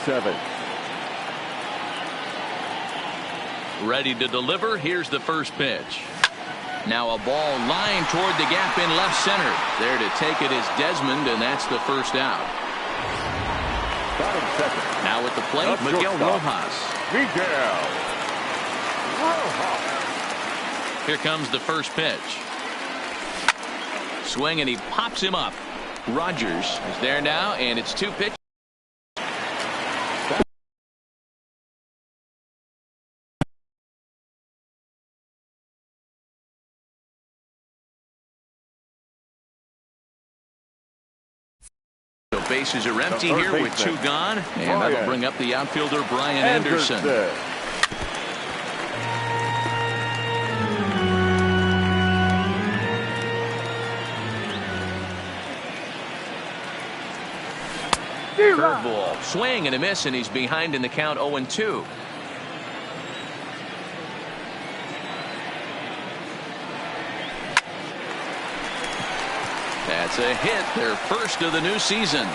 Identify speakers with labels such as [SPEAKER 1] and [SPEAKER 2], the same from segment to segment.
[SPEAKER 1] 7.
[SPEAKER 2] Ready to deliver. Here's the first pitch. Now a ball lined toward the gap in left center. There to take it is Desmond, and that's the first out.
[SPEAKER 1] Batting second.
[SPEAKER 2] Now at the plate, Miguel Rojas. Here comes the first pitch. Swing, and he pops him up. Rogers is there now, and it's 2 pitches. So bases are empty here with 2 gone, and that'll bring up the outfielder Brian Anderson. Curveball, swing and a miss, and he's behind in the count 0-2. That's a hit, their first of the new season.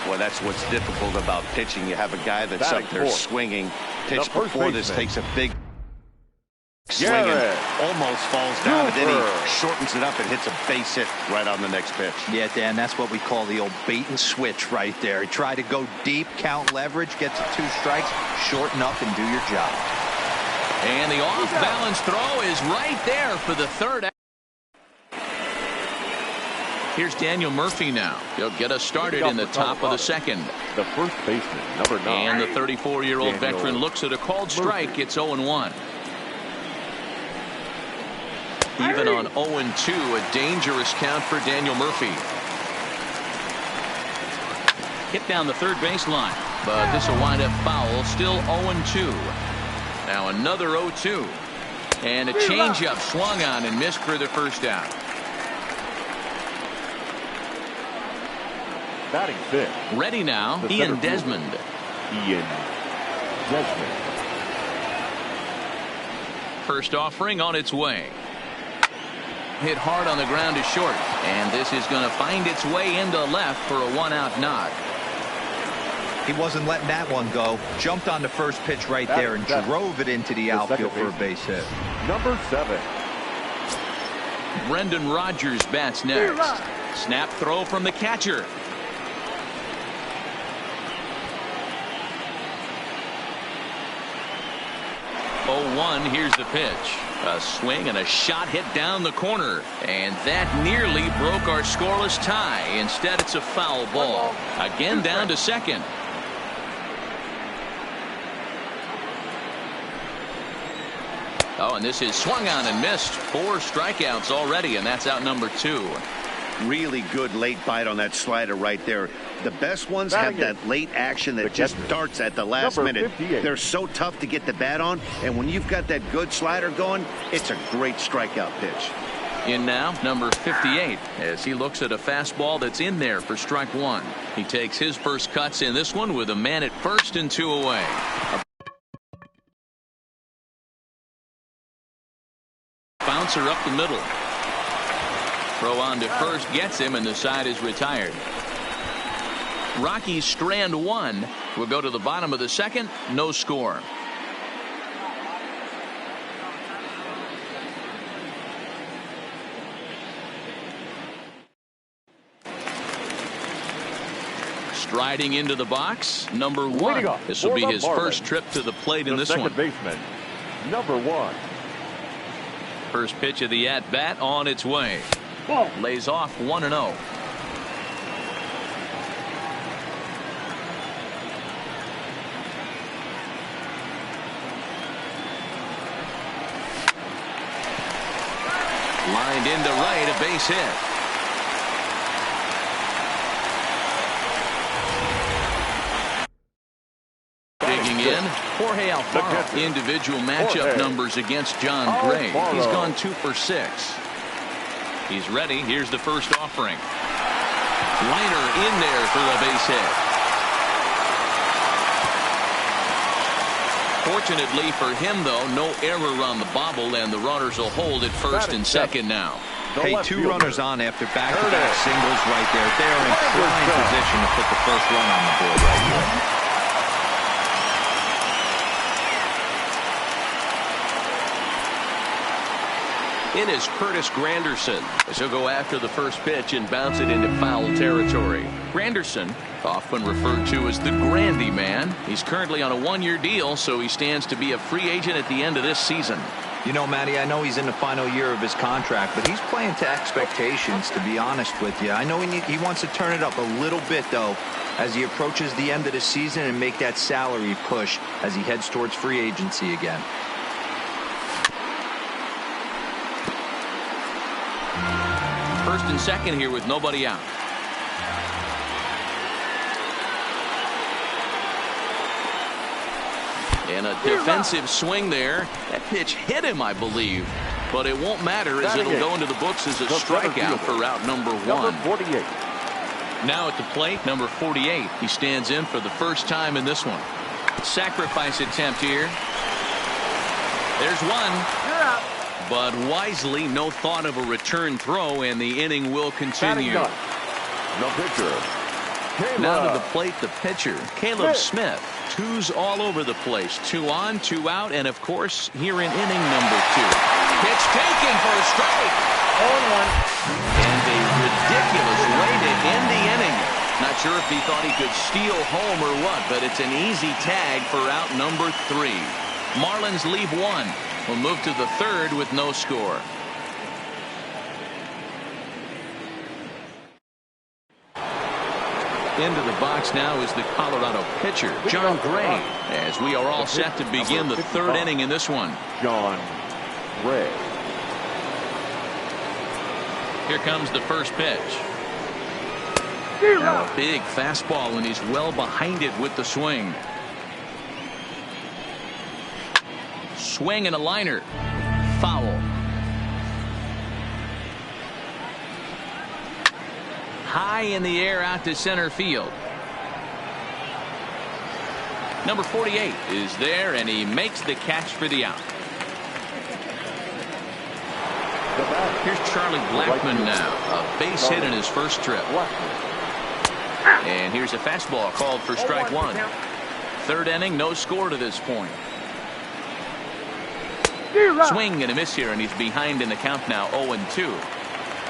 [SPEAKER 3] Well, that's what's difficult about pitching. You have a guy that's up there swinging. Pitch before this takes a big swing and almost falls down, and then he shortens it up and hits a base hit right on the next pitch.
[SPEAKER 4] Yeah, Dan, that's what we call the old bait and switch right there. He tried to go deep, count leverage, gets to 2 strikes, shorten up and do your job.
[SPEAKER 2] And the off-balance throw is right there for the third. Here's Daniel Murphy now. He'll get us started in the top of the second.
[SPEAKER 1] The first baseman, number 9.
[SPEAKER 2] And the 34-year-old veteran looks at a called strike. It's 0-1. Even on 0-2, a dangerous count for Daniel Murphy. Hit down the third baseline, but this will wind up foul. Still 0-2. Now another 0-2. And a changeup swung on and missed for the first out.
[SPEAKER 1] Batting fifth.
[SPEAKER 2] Ready now, Ian Desmond. First offering on its way. Hit hard on the ground to short, and this is going to find its way into left for a 1-out knock.
[SPEAKER 4] He wasn't letting that one go. Jumped on the first pitch right there and drove it into the outfield for a base hit.
[SPEAKER 1] Number 7.
[SPEAKER 2] Brendan Rodgers bats next. Snap throw from the catcher. Here's the pitch. A swing and a shot hit down the corner, and that nearly broke our scoreless tie. Instead, it's a foul ball. Again down to second. Oh, and this is swung on and missed. 4 strikeouts already, and that's out number 2.
[SPEAKER 3] Really good late bite on that slider right there. The best ones have that late action that just darts at the last minute. They're so tough to get the bat on, and when you've got that good slider going, it's a great strikeout pitch.
[SPEAKER 2] In now, number 58, as he looks at a fastball that's in there for strike 1. He takes his first cuts in this one with a man at first and 2 away. Bouncer up the middle. Throw on to first gets him, and the side is retired. Rockies strand 1. We'll go to the bottom of the second. No score. Striding into the box, number 1. This will be his first trip to the plate in this one.
[SPEAKER 1] Second baseman, number 1.
[SPEAKER 2] First pitch of the at-bat on its way. Lays off 1-0. Lined into right, a base hit. Digging in, Jorge Alfaro. Individual matchup numbers against John Gray. He's gone 2 for 6. He's ready. Here's the first offering. Liner in there for a base hit. Fortunately for him, though, no error on the bobble, and the runners will hold at first and second now.
[SPEAKER 4] Hey, two runners on after back-to-back singles right there. They're in prime position to put the first run on the board right here.
[SPEAKER 5] In is Curtis Granderson, as he'll go after the first pitch and bounce it into foul territory. Granderson, often referred to as the Grandy Man. He's currently on a one-year deal, so he stands to be a free agent at the end of this season.
[SPEAKER 4] You know, Matty, I know he's in the final year of his contract, but he's playing to expectations, to be honest with you. I know he wants to turn it up a little bit, though, as he approaches the end of the season and make that salary push as he heads towards free agency again.
[SPEAKER 2] First and second here with nobody out. And a defensive swing there. That pitch hit him, I believe. But it won't matter, as it'll go into the books as a strikeout for route number 1.
[SPEAKER 1] Number 48.
[SPEAKER 2] Now at the plate, number 48. He stands in for the first time in this one. Sacrifice attempt here. There's one.
[SPEAKER 1] You're out.
[SPEAKER 2] But wisely, no thought of a return throw, and the inning will continue.
[SPEAKER 1] The pitcher.
[SPEAKER 2] Now to the plate, the pitcher, Caleb Smith. Twos all over the place. 2 on, 2 out, and of course, here in inning number 2. Pitch taken for a strike. 0-1. And a ridiculous way to end the inning. Not sure if he thought he could steal home or what, but it's an easy tag for out number 3. Marlins leave 1. We'll move to the third with no score. Into the box now is the Colorado pitcher, John Gray, as we are all set to begin the third inning in this one.
[SPEAKER 1] John Gray.
[SPEAKER 2] Here comes the first pitch. Now a big fastball, and he's well behind it with the swing. Swing and a liner. Foul. High in the air out to center field. Number 48 is there, and he makes the catch for the out. Here's Charlie Blackmon now. A base hit in his first trip. And here's a fastball called for strike 1. Third inning, no score to this point. Swing and a miss here, and he's behind in the count now, 0-2.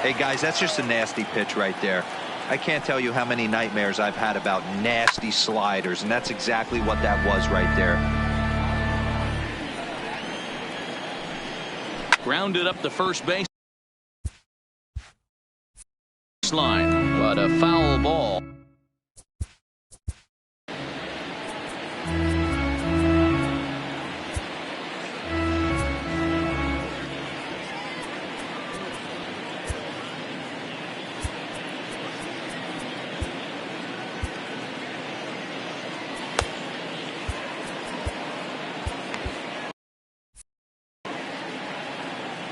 [SPEAKER 4] Hey, guys, that's just a nasty pitch right there. I can't tell you how many nightmares I've had about nasty sliders, and that's exactly what that was right there.
[SPEAKER 2] Grounded up the first base line, but a foul ball.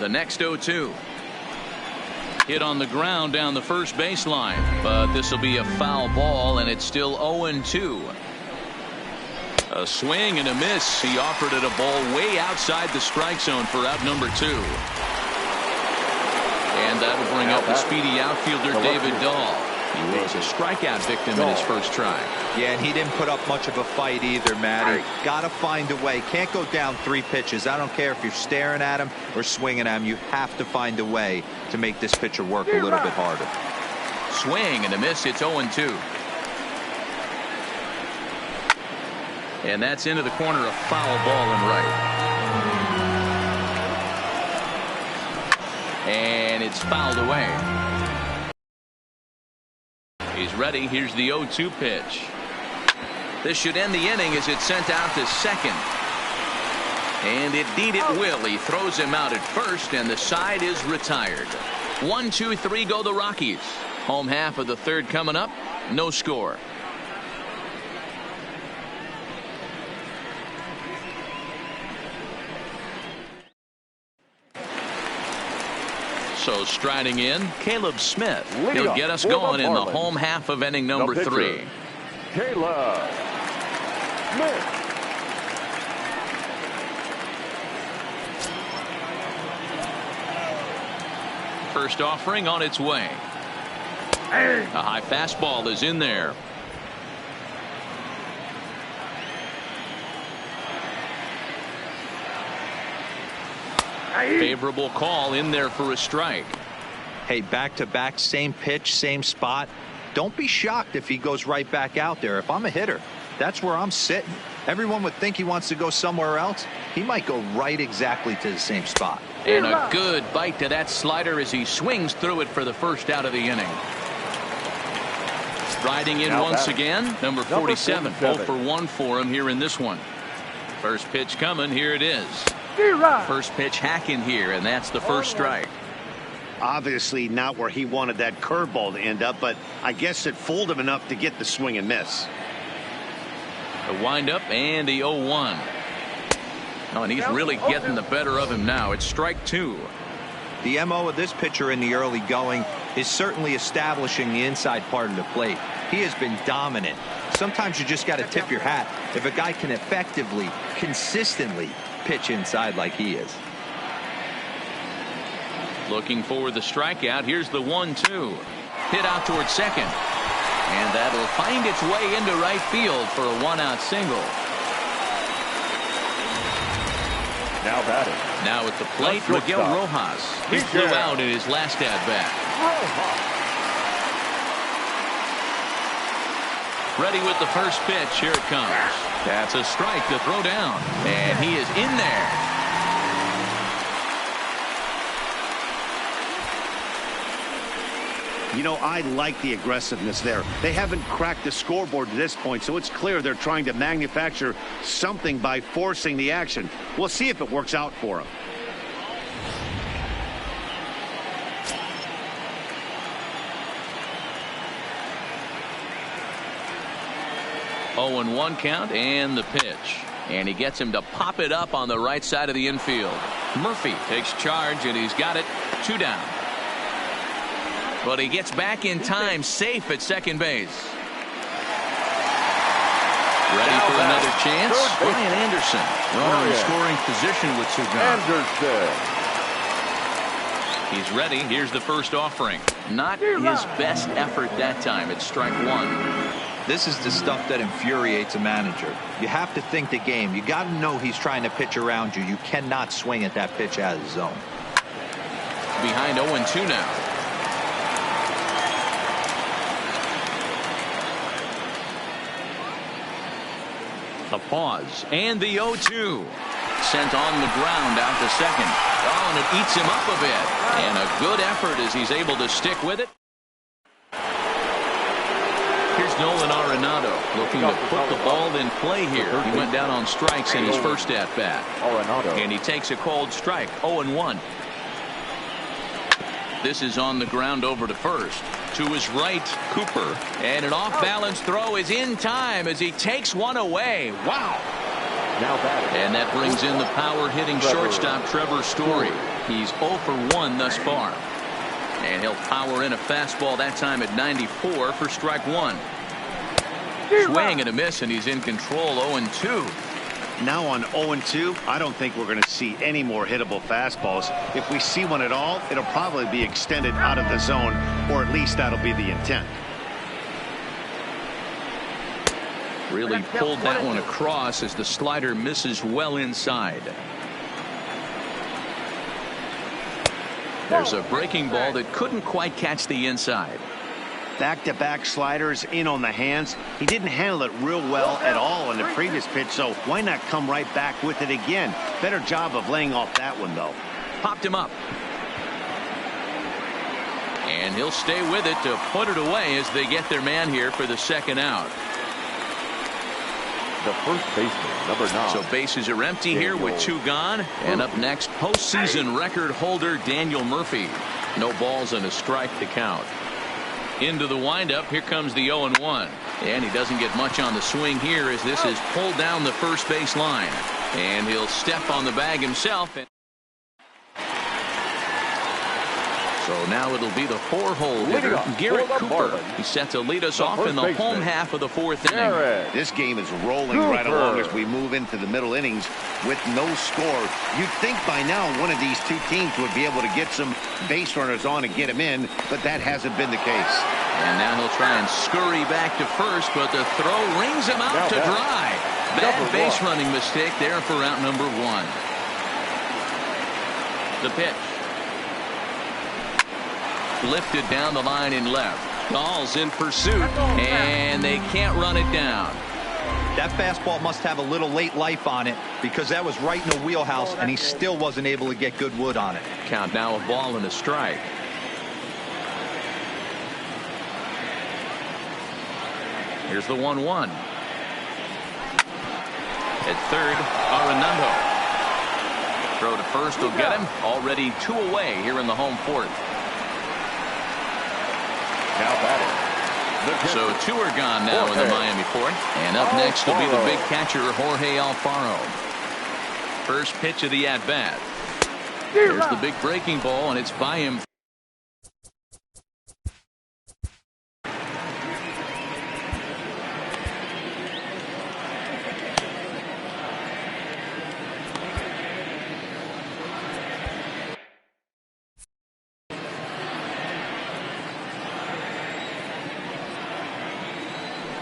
[SPEAKER 2] The next 0-2. Hit on the ground down the first baseline, but this will be a foul ball, and it's still 0-2. A swing and a miss. He offered it a ball way outside the strike zone for out number 2. And that'll bring up the speedy outfielder David Dahl. He was a strikeout victim in his first try.
[SPEAKER 4] Yeah, and he didn't put up much of a fight either, Matty. Got to find a way. Can't go down 3 pitches. I don't care if you're staring at him or swinging at him. You have to find a way to make this pitcher work a little bit harder.
[SPEAKER 2] Swing and a miss. It's 0-2. And that's into the corner, a foul ball and right. And it's fouled away. He's ready. Here's the 0-2 pitch. This should end the inning as it's sent out to second. And indeed it will. He throws him out at first, and the side is retired. 1, 2, 3 go the Rockies. Home half of the third coming up. No score. So striding in, Caleb Smith. He'll get us going in the home half of inning number 3.
[SPEAKER 1] Caleb Smith.
[SPEAKER 5] first offering on its way. A high fastball is in there. Favorable call in there for a strike.
[SPEAKER 4] Hey, back-to-back, same pitch, same spot. Don't be shocked if he goes right back out there. If I'm a hitter, that's where I'm sitting. Everyone would think he wants to go somewhere else. He might go right exactly to the same spot.
[SPEAKER 5] And a good bite to that slider as he swings through it for the first out of the inning. Riding in once again, number 47. 0 for 1 for him here in this one. First pitch coming. Here it is. First pitch hacking here, and that's the first strike.
[SPEAKER 3] Obviously not where he wanted that curveball to end up, but I guess it fooled him enough to get the swing and miss.
[SPEAKER 5] The windup and the 0-1. Oh, and he's really getting the better of him now. It's strike 2.
[SPEAKER 4] The MO of this pitcher in the early going is certainly establishing the inside part of the plate. He has been dominant. Sometimes you just got to tip your hat if a guy can effectively, consistently pitch inside like he is.
[SPEAKER 5] Looking for the strikeout. Here's the 1-2. Hit out towards second. And that'll find its way into right field for a 1-out single.
[SPEAKER 1] Now batting.
[SPEAKER 5] Now at the plate, Miguel Rojas. He flew out in his last at-bat. Ready with the first pitch. Here it comes. That's a strike to throw down. And he is in there.
[SPEAKER 3] You know, I like the aggressiveness there. They haven't cracked the scoreboard to this point, so it's clear they're trying to manufacture something by forcing the action. We'll see if it works out for them.
[SPEAKER 5] Oh, and 1 count and the pitch. And he gets him to pop it up on the right side of the infield. Murphy takes charge, and he's got it. 2 down. But he gets back in time, safe at second base. Ready for another chance? Brian Anderson. Runner in scoring position with 2 gone. He's ready. Here's the first offering. Not his best effort that time. It's strike 1.
[SPEAKER 4] This is the stuff that infuriates a manager. You have to think the game. You got to know he's trying to pitch around you. You cannot swing at that pitch out of the zone.
[SPEAKER 5] Behind 0-2 now. A pause and the 0-2. Sent on the ground out to second. Oh, and it eats him up a bit. And a good effort as he's able to stick with it. Here's Nolan Arenado looking to put the ball in play here. He went down on strikes in his first at bat. And he takes a called strike. 0-1. This is on the ground over to first. To his right, Cooper. And an off-balance throw is in time as he takes one away. Wow.
[SPEAKER 1] Now batting.
[SPEAKER 5] And that brings in the power-hitting shortstop Trevor Story. He's 0 for 1 thus far. And he'll power in a fastball that time at 94 for strike 1. Swing and a miss, and he's in control. 0-2.
[SPEAKER 3] Now on 0-2, I don't think we're going to see any more hittable fastballs. If we see one at all, it'll probably be extended out of the zone, or at least that'll be the intent.
[SPEAKER 5] Really pulled that one across as the slider misses well inside. There's a breaking ball that couldn't quite catch the inside.
[SPEAKER 3] Back-to-back sliders in on the hands. He didn't handle it real well at all in the previous pitch, so why not come right back with it again? Better job of laying off that one, though.
[SPEAKER 5] Popped him up. And he'll stay with it to put it away as they get their man here for the second out.
[SPEAKER 1] The first baseman, number 9.
[SPEAKER 5] So bases are empty here with 2 gone. And up next, postseason record holder Daniel Murphy. No balls and a strike to count. Into the windup. Here comes the 0-1. And he doesn't get much on the swing here as this is pulled down the first base line. And he'll step on the bag himself.
[SPEAKER 2] So now it'll be the four-hole hitter, Garrett Cooper. He's set to lead us off in the home half of the fourth inning.
[SPEAKER 3] This game is rolling right along as we move into the middle innings with no score. You'd think by now one of these two teams would be able to get some base runners on and get them in, but that hasn't been the case.
[SPEAKER 2] And now he'll try and scurry back to first, but the throw rings him out to dry. Bad base running mistake there for out number one. The pitch. Lifted down the line in left. Gall's in pursuit, and they can't run it down.
[SPEAKER 4] That fastball must have a little late life on it because that was right in the wheelhouse, and he still wasn't able to get good wood on it.
[SPEAKER 2] Count now a ball and a strike. Here's the 1-1. At third, Arenado. Throw to first will get him. Already 2 away here in the home fourth.
[SPEAKER 1] Now batting.
[SPEAKER 2] So 2 are gone now in the Miami fourth. And up next will be the big catcher, Jorge Alfaro. First pitch of the at-bat. Here's the big breaking ball, and it's by him.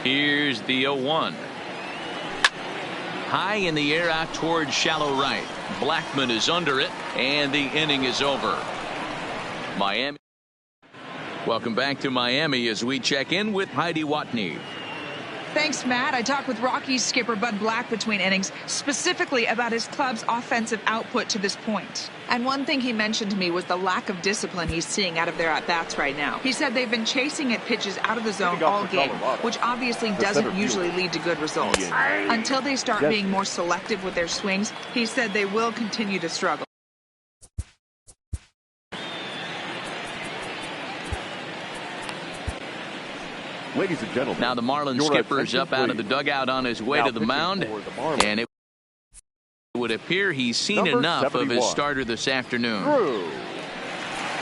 [SPEAKER 2] Here's the 0-1. High in the air out towards shallow right. Blackman is under it, and the inning is over. Miami. Welcome back to Miami as we check in with Heidi Watney.
[SPEAKER 6] Thanks, Matt. I talked with Rockies skipper Bud Black between innings, specifically about his club's offensive output to this point. And one thing he mentioned to me was the lack of discipline he's seeing out of their at-bats right now. He said they've been chasing at pitches out of the zone all game, which obviously doesn't usually lead to good results. Until they start being more selective with their swings, he said they will continue to struggle.
[SPEAKER 1] Ladies and gentlemen,
[SPEAKER 2] now the Marlins skipper is up out of the dugout on his way to the mound, and it would appear he's seen enough of his starter this afternoon.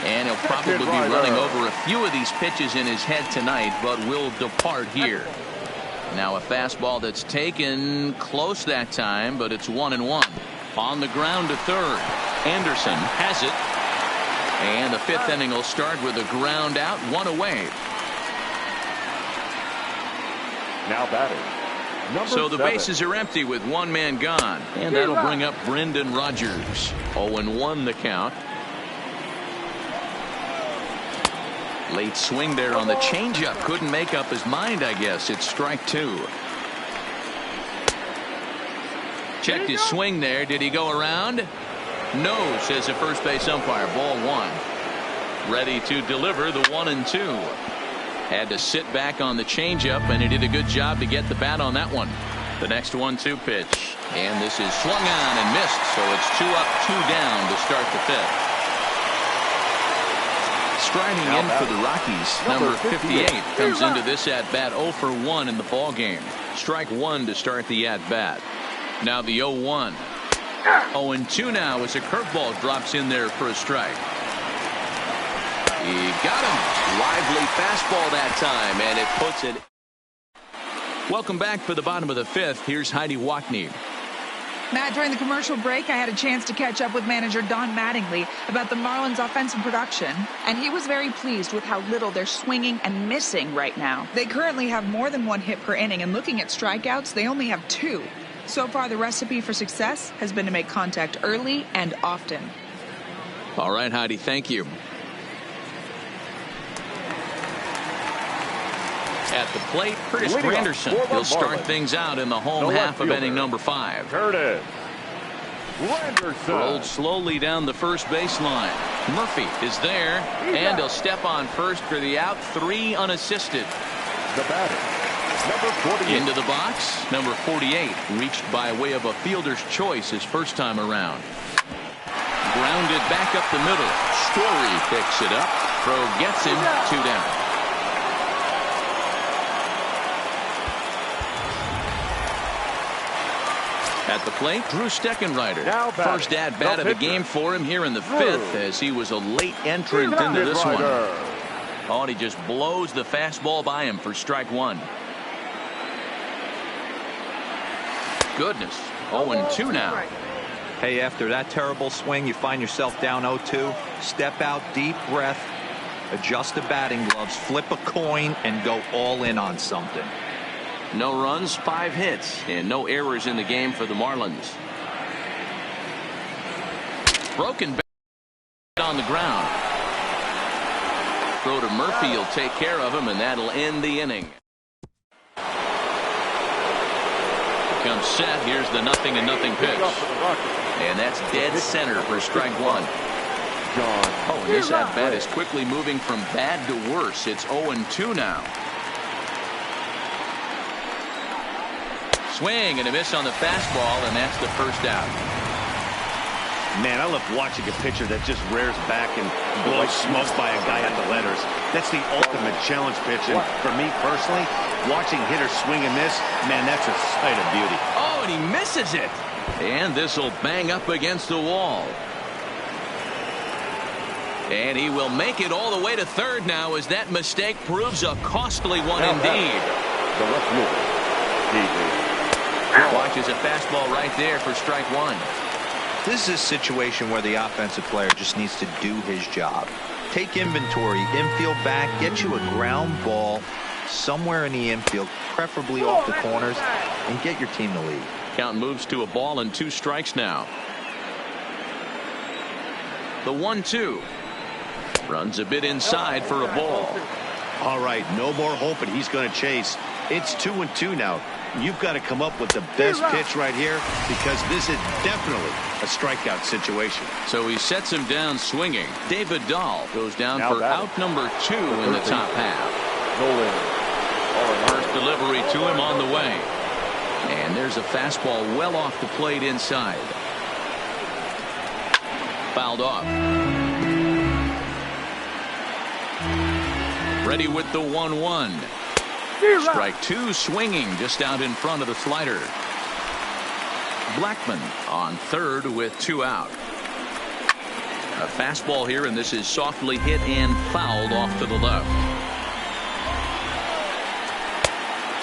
[SPEAKER 2] And he'll probably be running over a few of these pitches in his head tonight, but will depart here. Now a fastball that's taken close that time, but it's 1-1. On the ground to third. Anderson has it. And the fifth inning will start with a ground out, 1 away.
[SPEAKER 1] Now batting.
[SPEAKER 2] So the bases are empty with 1 man gone. And that'll bring up Brendan Rodgers. 0-1 the count. Late swing there on the changeup. Couldn't make up his mind, I guess. It's strike 2. Checked his swing there. Did he go around? No, says the first base umpire. Ball 1. Ready to deliver the 1-2. Had to sit back on the changeup, and he did a good job to get the bat on that one. The next 1-2 pitch. And this is swung on and missed, so it's 2 up, 2 down to start the fifth. Striding in for the Rockies, number 58 comes into this at-bat 0 for 1 in the ball game. Strike 1 to start the at-bat. Now the 0-1. 0-2 now as a curveball drops in there for a strike. He got him. Lively fastball that time, and it puts it. Welcome back for the bottom of the fifth. Here's Heidi Watney.
[SPEAKER 6] Matt, during the commercial break, I had a chance to catch up with manager Don Mattingly about the Marlins' offensive production, and he was very pleased with how little they're swinging and missing right now. They currently have more than 1 hit per inning, and looking at strikeouts, they only have 2. So far, the recipe for success has been to make contact early and often.
[SPEAKER 2] All right, Heidi, thank you. At the plate, Curtis Granderson. He'll start things out in the home half of inning number 5.
[SPEAKER 1] Curtis Granderson
[SPEAKER 2] rolled slowly down the first baseline. Murphy is there, and he'll step on first for the out. 3 unassisted.
[SPEAKER 1] The batter, number 48.
[SPEAKER 2] Into the box, number 48, reached by way of a fielder's choice his first time around. Grounded back up the middle. Story picks it up. Throw gets him. 2 down. At the plate, Drew Steckenrider.
[SPEAKER 1] Now batting,
[SPEAKER 2] First at bat of the game for him here in the fifth, as he was a late entrant into this one. Oh, and he just blows the fastball by him for strike one. Goodness. 0-2 now.
[SPEAKER 4] Hey, after that terrible swing, you find yourself down 0-2. Step out, deep breath, adjust the batting gloves, flip a coin, and go all in on something.
[SPEAKER 2] No runs, 5 hits, and no errors in the game for the Marlins. Broken bat on the ground. Throw to Murphy, he'll take care of him, and that'll end the inning. Comes set. Here's the 0-0 pitch. And that's dead center for strike one. Oh, and this at bat is quickly moving from bad to worse. It's 0-2 now. Swing and a miss on the fastball, and that's the first out.
[SPEAKER 3] Man, I love watching a pitcher that just rears back and blows smoke by a guy at the letters. That's the ultimate challenge pitch. And for me personally, watching hitters swing and miss, man, that's a sight of beauty.
[SPEAKER 2] Oh, and he misses it. And this will bang up against the wall. And he will make it all the way to third now, as that mistake proves a costly one indeed.
[SPEAKER 1] The left fielder.
[SPEAKER 2] Watches a fastball right there for strike one.
[SPEAKER 4] This is a situation where the offensive player just needs to do his job. Take inventory, infield back, get you a ground ball somewhere in the infield, preferably off the corners, and get your team the lead.
[SPEAKER 2] Count moves to a ball and 2 strikes now. The 1-2. Runs a bit inside for a ball.
[SPEAKER 3] All right, no more hoping he's going to chase. It's 2-2 now. You've got to come up with the best pitch right here, because this is definitely a strikeout situation.
[SPEAKER 2] So he sets him down swinging. David Dahl goes down
[SPEAKER 1] Now
[SPEAKER 2] for out number 2 in the top half. First delivery to him on the way. And there's a fastball well off the plate inside. Fouled off. Ready with the 1-1. Strike 2, swinging just out in front of the slider. Blackman on third with 2 out. A fastball here, and this is softly hit and fouled off to the left.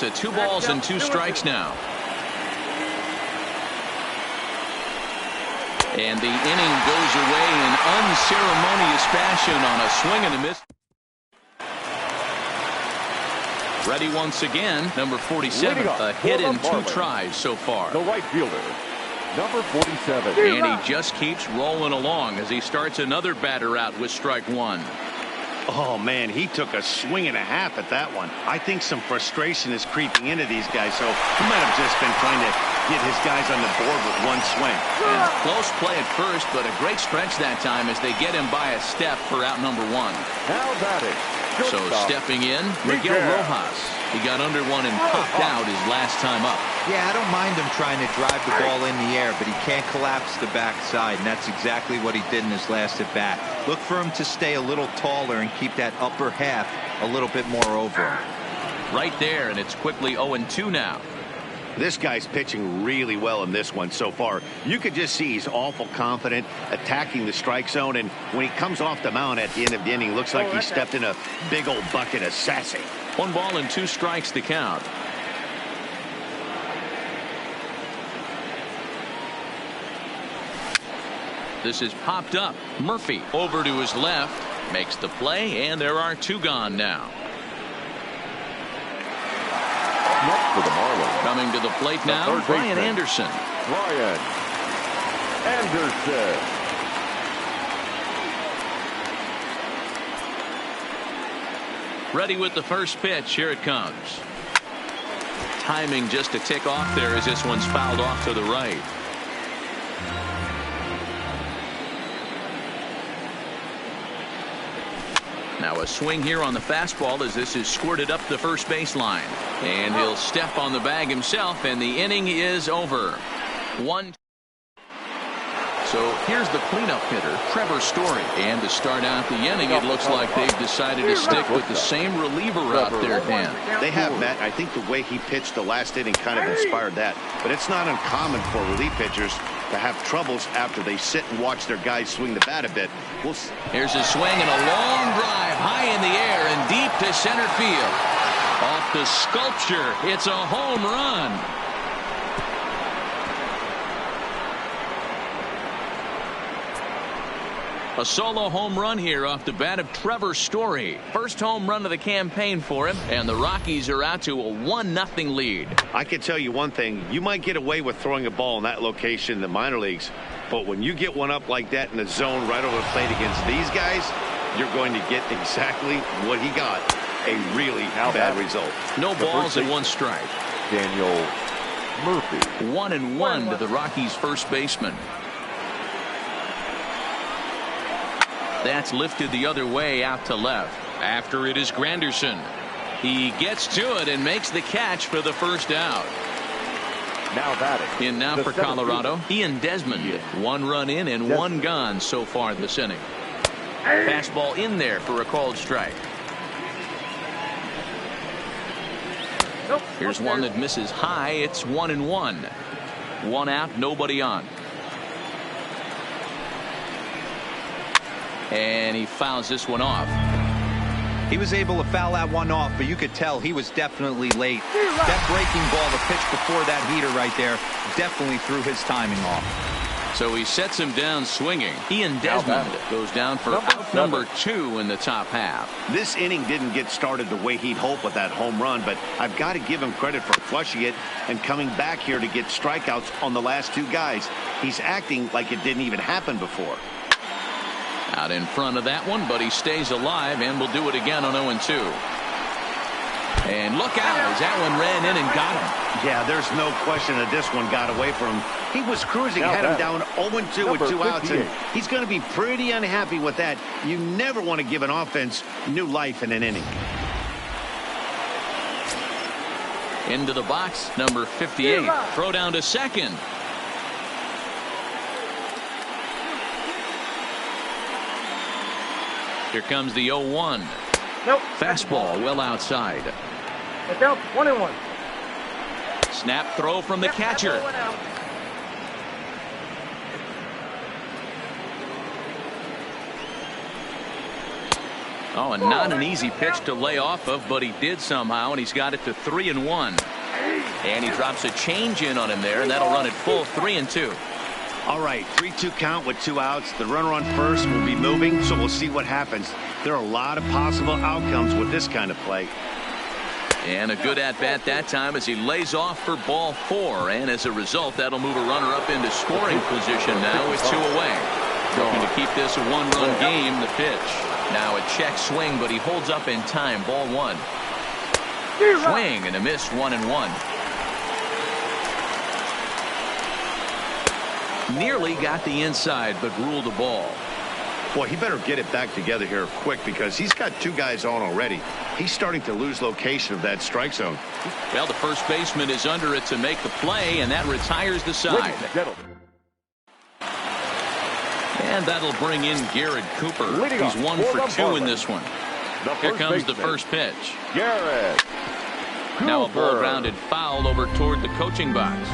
[SPEAKER 2] To 2 balls and 2 strikes now. And the inning goes away in unceremonious fashion on a swing and a miss. Ready once again, number 47. A hit in 2 tries so far.
[SPEAKER 1] The right fielder, number 47.
[SPEAKER 2] And he just keeps rolling along as he starts another batter out with strike 1.
[SPEAKER 3] Oh, man, he took a swing and a half at that one. I think some frustration is creeping into these guys, so he might have just been trying to get his guys on the board with 1 swing.
[SPEAKER 2] And close play at first, but a great stretch that time as they get him by a step for out number 1.
[SPEAKER 1] Now batting.
[SPEAKER 2] So stepping in, Miguel Rojas. He got under one and popped out his last time up.
[SPEAKER 4] Yeah, I don't mind him trying to drive the ball in the air, but he can't collapse the backside, and that's exactly what he did in his last at bat. Look for him to stay a little taller and keep that upper half a little bit more over him.
[SPEAKER 2] Right there, and it's quickly 0-2 now.
[SPEAKER 3] This guy's pitching really well in this one so far. You could just see he's awful confident, attacking the strike zone, and when he comes off the mound at the end of the inning, looks like he stepped in a big old bucket of sassy.
[SPEAKER 2] 1 ball and 2 strikes to count. This is popped up. Murphy over to his left, makes the play, and there are 2 gone now.
[SPEAKER 1] Next for the Marlins.
[SPEAKER 2] Coming to the plate now, Brian Anderson.
[SPEAKER 1] Brian Anderson.
[SPEAKER 2] Ready with the first pitch. Here it comes. Timing just to tick off there as this one's fouled off to the right. Now a swing here on the fastball as this is squirted up the first baseline. And he'll step on the bag himself, and the inning is over. 1. So here's the cleanup hitter, Trevor Story. And to start out the inning, it looks like they've decided to stick with the same reliever out there, Dan.
[SPEAKER 3] They have, Matt. I think the way he pitched the last inning kind of inspired that. But it's not uncommon for relief pitchers to have troubles after they sit and watch their guys swing the bat a bit.
[SPEAKER 2] Here's a swing and a long drive high in the air and deep to center field. Off the sculpture, it's a home run. A solo home run here off the bat of Trevor Story. First home run of the campaign for him, and the Rockies are out to a 1-0 lead.
[SPEAKER 3] I can tell you one thing. You might get away with throwing a ball in that location in the minor leagues, but when you get one up like that in the zone right over the plate against these guys, you're going to get exactly what he got. A really bad result.
[SPEAKER 2] No balls and 1 strike.
[SPEAKER 1] Daniel Murphy.
[SPEAKER 2] 1-1 to the Rockies' first baseman. That's lifted the other way out to left. After it is Granderson. He gets to it and makes the catch for the first out.
[SPEAKER 1] Now batting.
[SPEAKER 2] In now for Colorado, Ian Desmond. 1 run in and 1 gone so far this inning. Fastball in there for a called strike. Here's one that misses high. It's 1-1. 1 out, nobody on. And he fouls this one off.
[SPEAKER 4] He was able to foul that one off, but you could tell he was definitely late. That breaking ball, the pitch before that heater right there, definitely threw his timing off.
[SPEAKER 2] So he sets him down swinging. Ian Desmond goes down for out number 2 in the top half.
[SPEAKER 3] This inning didn't get started the way he'd hoped with that home run, but I've got to give him credit for flushing it and coming back here to get strikeouts on the last 2 guys. He's acting like it didn't even happen before.
[SPEAKER 2] Out in front of that one, but he stays alive and will do it again on 0-2. And look out as that one ran in and got him.
[SPEAKER 3] Yeah, there's no question that this one got away from him. He was cruising, had him down 0-2 with 2 outs, and he's going to be pretty unhappy with that. You never want to give an offense new life in an inning.
[SPEAKER 2] Into the box, number 58. Throw down to second. Here comes the 0-1. Fastball well outside.
[SPEAKER 7] 1-1.
[SPEAKER 2] Snap throw from the catcher. Oh, and not an easy pitch to lay off of, but he did somehow, and he's got it to 3-1. And he drops a change in on him there, and that'll run it full 3-2.
[SPEAKER 3] All right, 3-2 count with 2 outs. The runner on first will be moving, so we'll see what happens. There are a lot of possible outcomes with this kind of play.
[SPEAKER 2] And a good at-bat that time as he lays off for ball 4. And as a result, that'll move a runner up into scoring position now with 2 away. Looking to keep this a 1-run game, the pitch. Now a check swing, but he holds up in time. Ball 1. Swing and a miss, 1-1. Nearly got the inside, but ruled the ball.
[SPEAKER 3] Boy, he better get it back together here quick because he's got 2 guys on already. He's starting to lose location of that strike zone.
[SPEAKER 2] Well, the first baseman is under it to make the play, and that retires the side. And that'll bring in Garrett Cooper. He's 1 for 2 in this one. Here comes the first pitch.
[SPEAKER 1] Garrett Cooper.
[SPEAKER 2] Now a ball grounded foul over toward the coaching box.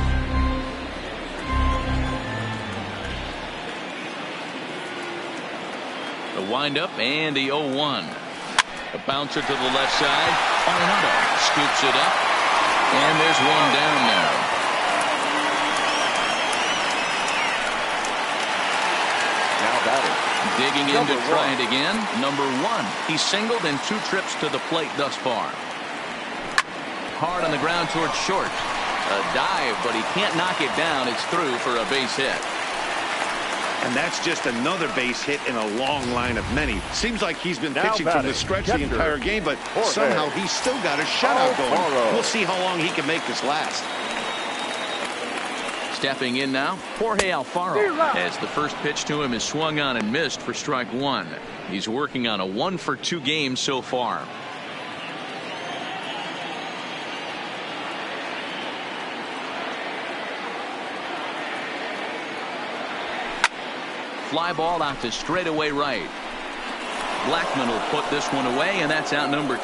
[SPEAKER 2] The windup and the 0-1. A bouncer to the left side. Arenado scoops it up. And there's one down now.
[SPEAKER 1] Now batting.
[SPEAKER 2] Digging in to try it again. Number 1. He's singled in 2 trips to the plate thus far. Hard on the ground towards short. A dive, but he can't knock it down. It's through for a base hit.
[SPEAKER 3] And that's just another base hit in a long line of many. Seems like he's been pitching from the stretch the entire game, but somehow he's still got a shutout going. We'll see how long he can make this last.
[SPEAKER 2] Stepping in now, Jorge Alfaro, as the first pitch to him is swung on and missed for strike 1. He's working on a 1 for 2 game so far. fly ball out to straightaway right. Blackman will put this one away, and that's out number 2.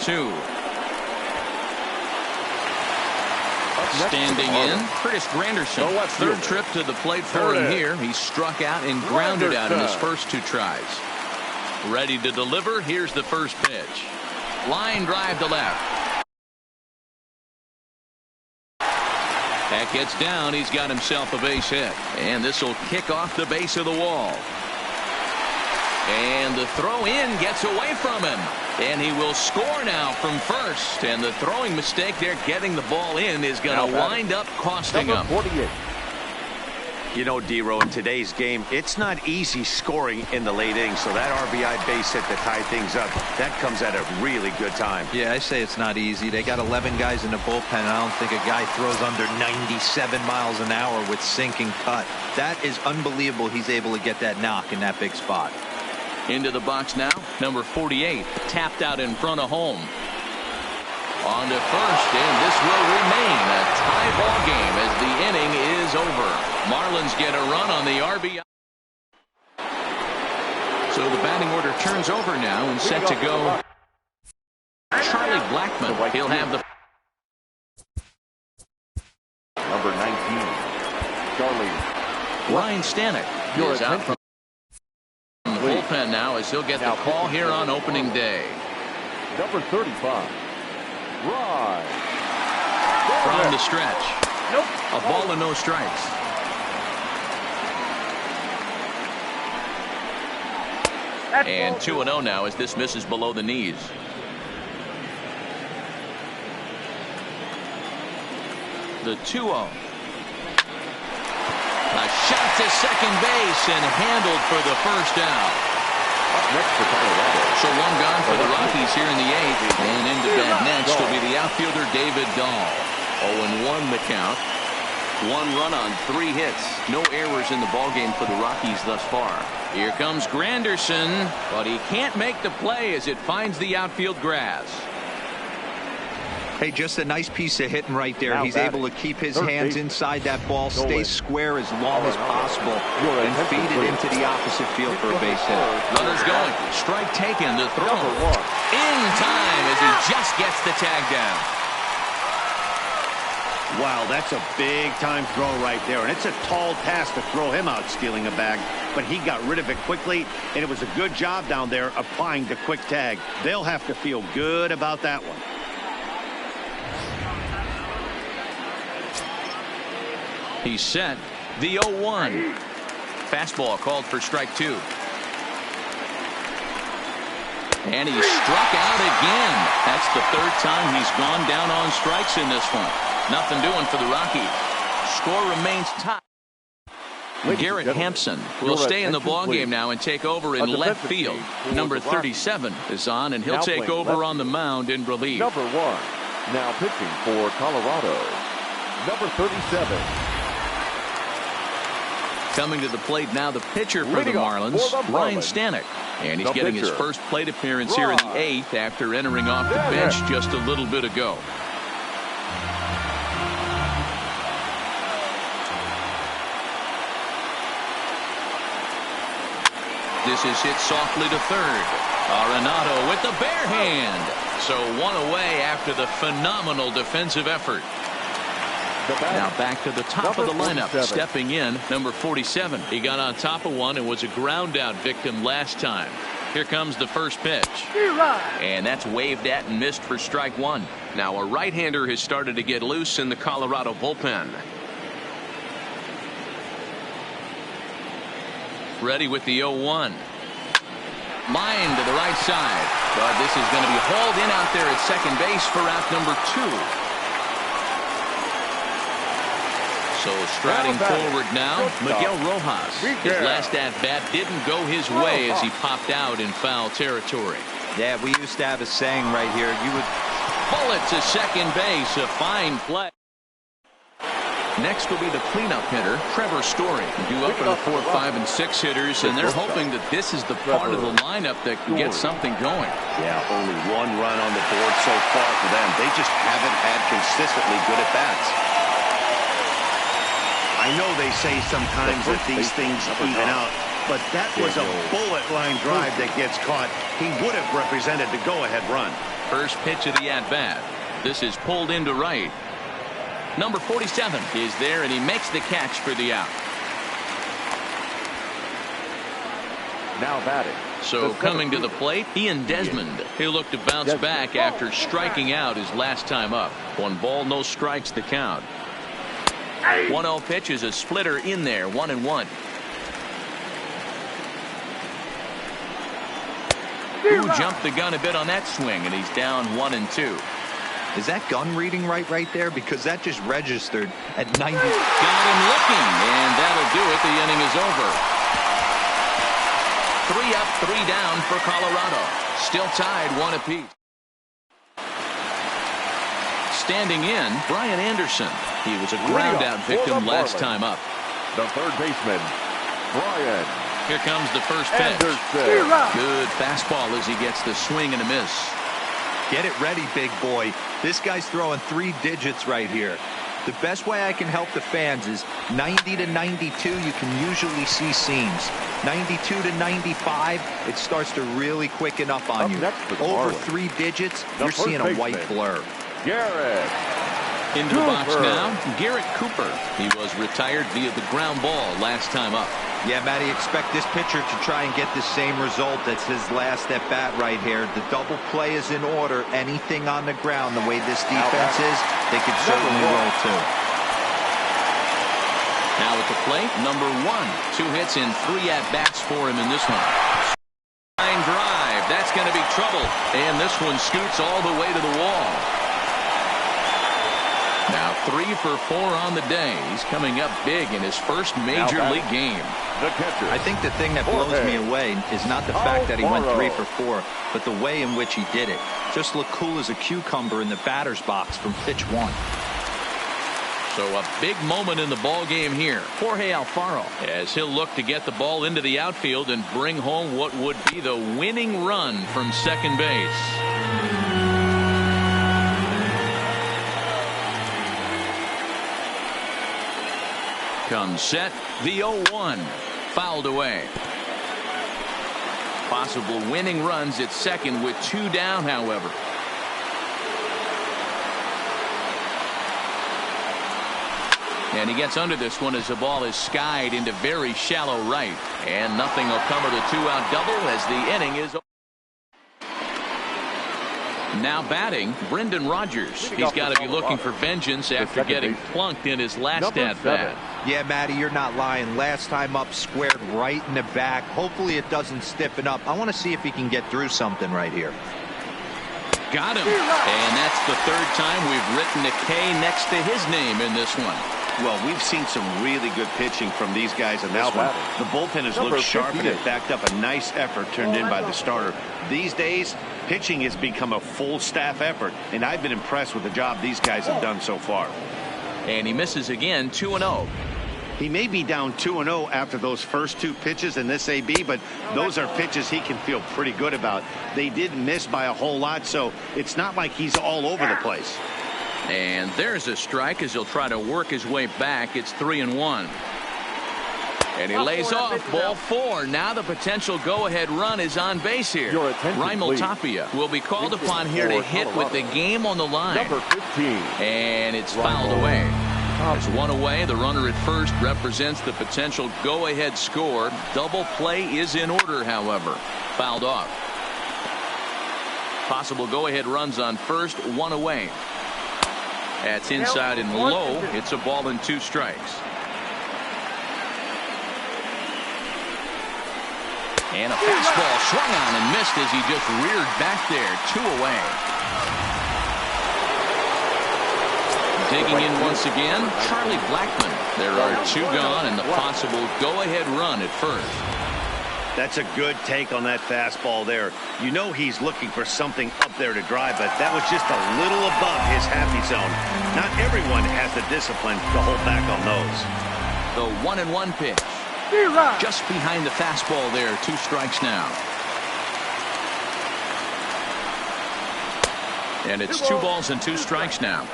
[SPEAKER 2] Standing in, Curtis Granderson. Third trip to the plate for him here. He struck out and grounded out in his first 2 tries. Ready to deliver. Here's the first pitch. Line drive to left. That gets down. He's got himself a base hit. And this will kick off the base of the wall. And the throw in gets away from him. And he will score now from first. And the throwing mistake there, getting the ball in, is going to wind up costing him.
[SPEAKER 1] 48.
[SPEAKER 3] You know, D-Row, in today's game, it's not easy scoring in the late innings. So that RBI base hit to tie things up, that comes at a really good time.
[SPEAKER 4] Yeah, I say it's not easy. They got 11 guys in the bullpen. I don't think a guy throws under 97 miles an hour with sinking cut. That is unbelievable. He's able to get that knock in that big spot.
[SPEAKER 2] Into the box now, number 48, tapped out in front of home. On to first, and this will remain a tie ball game as the inning is over. Marlins get a run on the RBI. So the batting order turns over now and set to go. Charlie Blackman, he'll have the
[SPEAKER 1] Number 19, Charlie.
[SPEAKER 2] Ryan Stanek is out from the bullpen now as he'll get the call here on opening day.
[SPEAKER 1] Number 35, Ryan.
[SPEAKER 2] From the stretch.
[SPEAKER 7] Nope.
[SPEAKER 2] A ball and no strikes. And 2-0 now as this misses below the knees. The 2-0. A shot to second base and handled for the first out.
[SPEAKER 1] Up next for Colorado.
[SPEAKER 2] So one gone for the Rockies here in the 8th. And into bat next will be the outfielder David Dahl. 0-1 the count. 1 run on 3 hits. No errors in the ballgame for the Rockies thus far. Here comes Granderson, but he can't make the play as it finds the outfield grass.
[SPEAKER 4] Hey, just a nice piece of hitting right there. He's able to keep his hands inside that ball, stay square as long as possible, and feed it into the opposite field for a base hit.
[SPEAKER 2] Runners going. Strike taken. The throw. In time as he just gets the tag down.
[SPEAKER 3] Wow, that's a big-time throw right there. And it's a tall task to throw him out stealing a bag. But he got rid of it quickly, and it was a good job down there applying the quick tag. They'll have to feel good about that one.
[SPEAKER 2] He's set. The 0-1. Fastball called for strike 2. And he struck out again. That's the 3rd time he's gone down on strikes in this one. Nothing doing for the Rockies. Score remains tied. Garrett Hampson will stay in the ballgame now and take over in left field. Number 37 is on, and he'll take over on the mound in relief.
[SPEAKER 1] Number 1, now pitching for Colorado. Number 37.
[SPEAKER 2] Coming to the plate now, the pitcher for the Marlins, Ryan Stanek. And he's getting his first plate appearance here in the 8th after entering off the bench just a little bit ago. This is hit softly to third. Arenado with the bare hand. So 1 away after the phenomenal defensive effort. Now back to the top of the lineup. Stepping in, number 47. He got on top of one and was a ground out victim last time. Here comes the first pitch. And that's waved at and missed for strike 1. Now a right-hander has started to get loose in the Colorado bullpen. Ready with the 0-1. Line to the right side. But this is going to be hauled in out there at second base for out number 2. So striding forward now, Miguel Rojas. His last at-bat didn't go his way as he popped out in foul territory.
[SPEAKER 4] Yeah, we used to have a saying right here. You would
[SPEAKER 2] pull it to second base. A fine play. Next will be the cleanup hitter, Trevor Story. Due up for the 4, 5, and 6 hitters, and they're hoping that this is the part of the lineup that can get something going.
[SPEAKER 3] Yeah, only 1 run on the board so far for them. They just haven't had consistently good at-bats. I know they say sometimes that these things even out, but that was a bullet line drive that gets caught. He would have represented the go-ahead run.
[SPEAKER 2] First pitch of the at-bat. This is pulled into right. Number 47 is there, and he makes the catch for the out.
[SPEAKER 1] Now batting.
[SPEAKER 2] So coming to the plate, Ian Desmond. He'll look to bounce back after striking out his last time up. 1 ball, no strikes the count. 1-0 pitch is a splitter in there, 1-1. Who jumped the gun a bit on that swing, and he's down 1-2.
[SPEAKER 4] Is that gun reading right there? Because that just registered at 90.
[SPEAKER 2] Got him looking, and that'll do it. The inning is over. 3 up, 3 down for Colorado. Still tied 1 apiece. Standing in, Brian Anderson. He was a ground out victim last time up.
[SPEAKER 1] The third baseman, Brian.
[SPEAKER 2] Here comes the first pitch. Good fastball as he gets the swing and a miss.
[SPEAKER 4] Get it ready, big boy. This guy's throwing 3 digits right here. The best way I can help the fans is 90 to 92, you can usually see seams. 92 to 95, it starts to really quicken up on you. Over 3 digits, you're seeing a white blur.
[SPEAKER 1] Garrett.
[SPEAKER 2] Into the box now, Garrett Cooper. He was retired via the ground ball last time up.
[SPEAKER 4] Yeah, Matty, expect this pitcher to try and get the same result. That's his last at bat right here. The double play is in order. Anything on the ground, the way this defense is, they could certainly roll too.
[SPEAKER 2] Now at the plate, number 1. 2 hits and 3 at-bats for him in this one. Line drive. That's going to be trouble. And this one scoots all the way to the wall. Now 3 for 4 on the day. He's coming up big in his first major league game.
[SPEAKER 4] I think the thing that blows me away is not the fact that he went 3 for 4, but the way in which he did it. Just looked cool as a cucumber in the batter's box from pitch 1.
[SPEAKER 2] So a big moment in the ball game here. Jorge Alfaro, as he'll look to get the ball into the outfield and bring home what would be the winning run from second base. Comes set, the 0-1, fouled away. Possible winning runs at second with 2 down, however. And he gets under this one as the ball is skied into very shallow right. And nothing will come of the 2-out double as the inning is over. Now batting, Brendan Rodgers. He's got to be looking for vengeance after getting plunked in his last at-bat.
[SPEAKER 4] Yeah, Matty, you're not lying. Last time up, squared right in the back. Hopefully it doesn't stiffen up. I want to see if he can get through something right here.
[SPEAKER 2] Got him. And that's the 3rd time we've written a K next to his name in this one.
[SPEAKER 3] Well, we've seen some really good pitching from these guys in this one. The bullpen has looked sharp and it backed up a nice effort turned in by the starter. These days, pitching has become a full staff effort, and I've been impressed with the job these guys have done so far.
[SPEAKER 2] And he misses again, 2-0.
[SPEAKER 3] He may be down 2-0 after those first 2 pitches in this AB, but those are pitches he can feel pretty good about. They did miss by a whole lot, so it's not like he's all over the place.
[SPEAKER 2] And there's a strike as he'll try to work his way back. It's 3-1. And he lays off ball 4. Now the potential go-ahead run is on base here. Raimel Tapia will be called upon here to hit with the game on the line.
[SPEAKER 1] Number 15.
[SPEAKER 2] And it's fouled away. There's 1 away. The runner at first represents the potential go-ahead score. Double play is in order, however. Fouled off. Possible go-ahead runs on first, 1 away. That's inside and low. It's a ball and 2 strikes. And a fastball swung on and missed as he just reared back there. 2 away. Digging in once again, Charlie Blackmon. There are 2 gone and the possible go-ahead run at first.
[SPEAKER 3] That's a good take on that fastball there. You know he's looking for something up there to drive, but that was just a little above his happy zone. Not everyone has the discipline to hold back on those.
[SPEAKER 2] The 1-1 pitch. Just behind the fastball there. 2 strikes now. And it's 2 balls and 2 strikes now.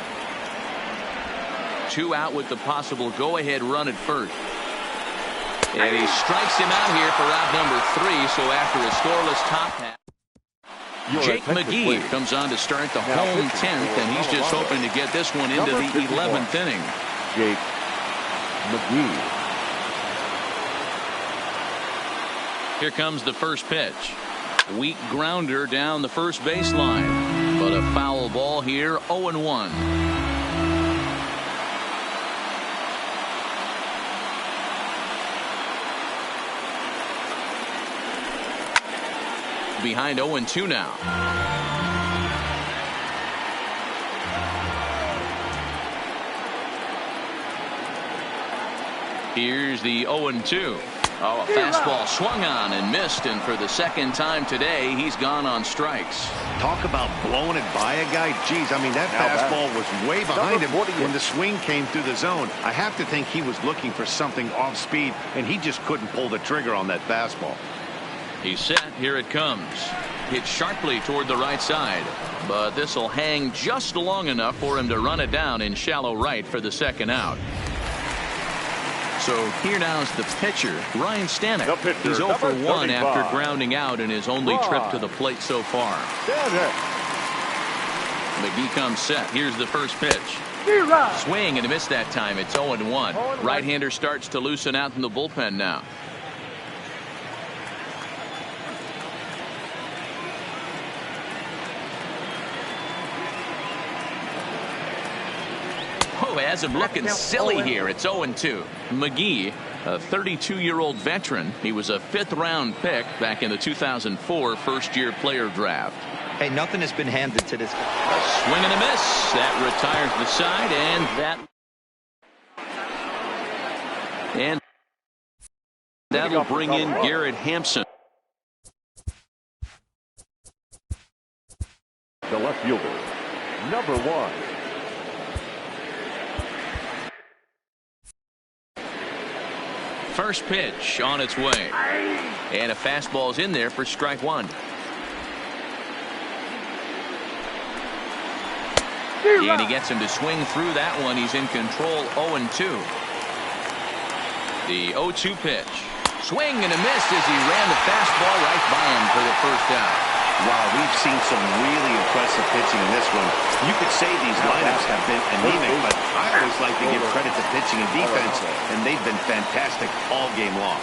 [SPEAKER 2] 2 out with the possible go-ahead run at first.
[SPEAKER 5] And he strikes him out here for out number 3. So after a scoreless top half, Jake McGee comes on to start the home 10th, and he's just hoping to get this one into the 11th inning.
[SPEAKER 1] Jake McGee.
[SPEAKER 5] Here comes the first pitch. Weak grounder down the first baseline, but a foul ball here, 0-1. Behind 0-2 now. Here's the 0-2. Oh, a fastball swung on and missed, and for the second time today, he's gone on strikes.
[SPEAKER 3] Talk about blowing it by a guy. Geez, I mean, that fastball was way behind him when the swing came through the zone. I have to think he was looking for something off speed, and he just couldn't pull the trigger on that fastball.
[SPEAKER 5] He's set. Here it comes. Hit sharply toward the right side, but this will hang just long enough for him to run it down in shallow right for the second out. So here now's the pitcher, Ryan Stanek. He's 0 for 1 after grounding out in his only trip to the plate so far. McGee comes set. Here's the first pitch. Swing and a miss that time. It's 0-1. Right-hander starts to loosen out in the bullpen now. Has him looking silly here. It's 0-2. McGee, a 32-year-old veteran. He was a 5th-round pick back in the 2004 first-year player draft.
[SPEAKER 4] Hey, nothing has been handed to this guy.
[SPEAKER 5] A swing and a miss. That retires the side, and that'll bring in Garrett Hampson.
[SPEAKER 1] The left fielder, number 1.
[SPEAKER 5] First pitch on its way, and a fastball's in there for strike 1. And he gets him to swing through that one. He's in control. 0-2. The 0-2 pitch, swing and a miss as he ran the fastball right by him for the first out.
[SPEAKER 3] Wow, we've seen some really impressive pitching in this one. You could say these lineups have been anemic, but I always like to give credit to pitching and defense, and they've been fantastic all game long.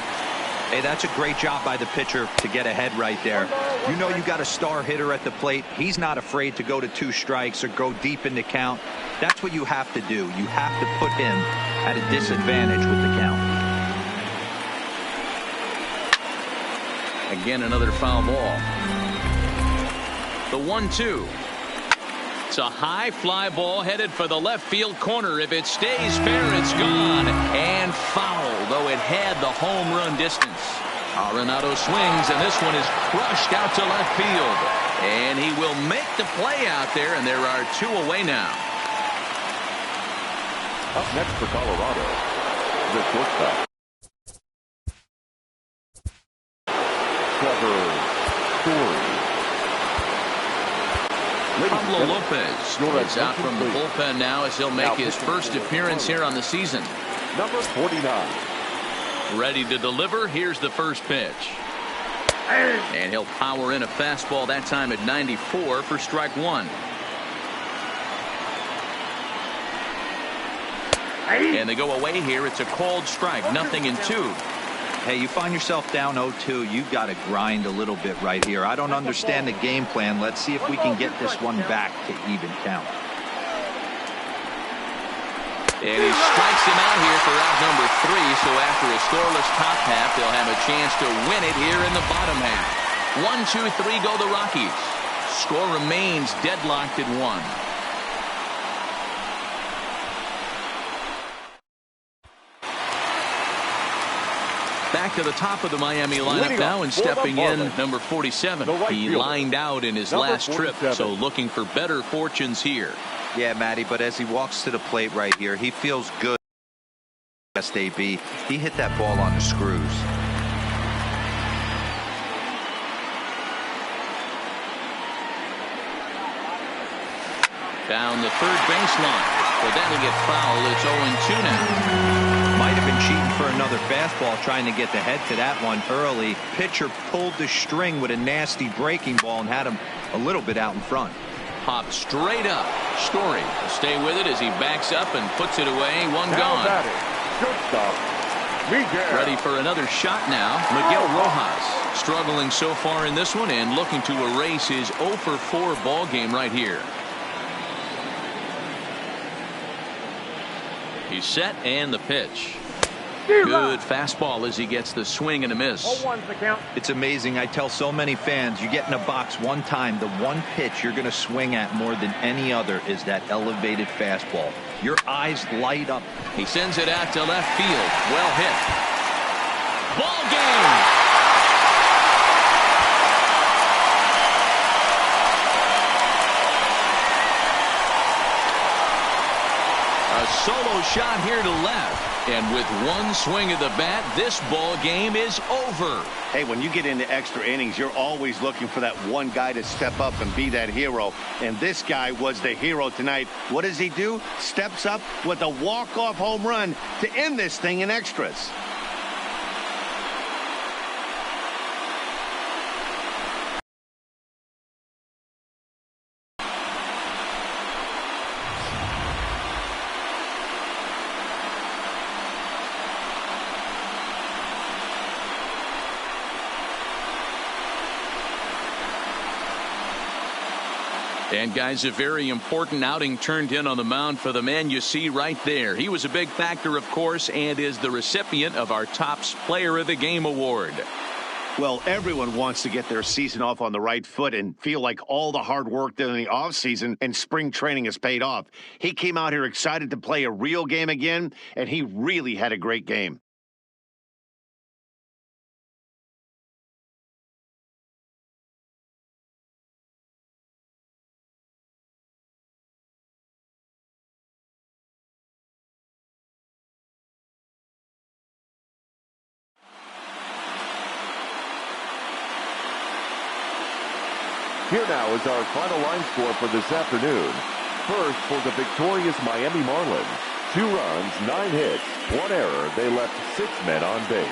[SPEAKER 4] Hey, that's a great job by the pitcher to get ahead right there. You know you got a star hitter at the plate. He's not afraid to go to 2 strikes or go deep in the count. That's what you have to do. You have to put him at a disadvantage with the count.
[SPEAKER 5] Again, another foul ball. The 1-2. It's a high fly ball headed for the left field corner. If it stays fair, it's gone. And foul, though it had the home run distance. Arenado swings, and this one is crushed out to left field. And he will make the play out there, and there are 2 away now.
[SPEAKER 1] Up next for Colorado, the shortstop, Trevor Story.
[SPEAKER 5] Pablo Lopez is out from the bullpen now as he'll make his first appearance here on the season.
[SPEAKER 1] Number 49.
[SPEAKER 5] Ready to deliver. Here's the first pitch. And he'll power in a fastball that time at 94 for strike 1. And they go away here. It's a called strike. 0-2.
[SPEAKER 4] Hey, you find yourself down 0-2. You've got to grind a little bit right here. I don't understand the game plan. Let's see if we can get this one back to even count.
[SPEAKER 5] And he strikes him out here for out number 3. So after a scoreless top half, they'll have a chance to win it here in the bottom half. 1-2-3 go the Rockies. Score remains deadlocked at 1. Back to the top of the Miami lineup now, and stepping in, number 47. He lined out in his last trip, so looking for better fortunes here.
[SPEAKER 4] Yeah, Matty, but as he walks to the plate right here, he feels good. Best AB, he hit that ball on the screws.
[SPEAKER 5] Down the third baseline. But that'll get fouled. It's 0-2 now.
[SPEAKER 4] Might have been cheating for another fastball, trying to get the head to that one early. Pitcher pulled the string with a nasty breaking ball and had him a little bit out in front.
[SPEAKER 5] Popped straight up. Story will stay with it as he backs up and puts it away. One gone.
[SPEAKER 1] Shortstop, Miguel.
[SPEAKER 5] Ready for another shot now. Miguel Rojas struggling so far in this one and looking to erase his 0-for-4 ball game right here. He's set and the pitch. Good fastball as he gets the swing and a miss.
[SPEAKER 7] 0-1's the count.
[SPEAKER 4] It's amazing. I tell so many fans, you get in a box one time, the one pitch you're going to swing at more than any other is that elevated fastball. Your eyes light up.
[SPEAKER 5] He sends it out to left field. Well hit. Ball game. A solo shot here to left. And with one swing of the bat, this ball game is over.
[SPEAKER 3] Hey, when you get into extra innings, you're always looking for that one guy to step up and be that hero. And this guy was the hero tonight. What does he do? Steps up with a walk-off home run to end this thing in extras.
[SPEAKER 5] And guys, a very important outing turned in on the mound for the man you see right there. He was a big factor, of course, and is the recipient of our Topps Player of the Game award.
[SPEAKER 3] Well, everyone wants to get their season off on the right foot and feel like all the hard work during the offseason and spring training has paid off. He came out here excited to play a real game again, and he really had a great game.
[SPEAKER 1] Here now is our final line score for this afternoon. First, for the victorious Miami Marlins. 2 runs, 9 hits, 1 error. They left 6 men on base.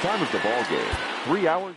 [SPEAKER 1] Time of the ball game, 3 hours.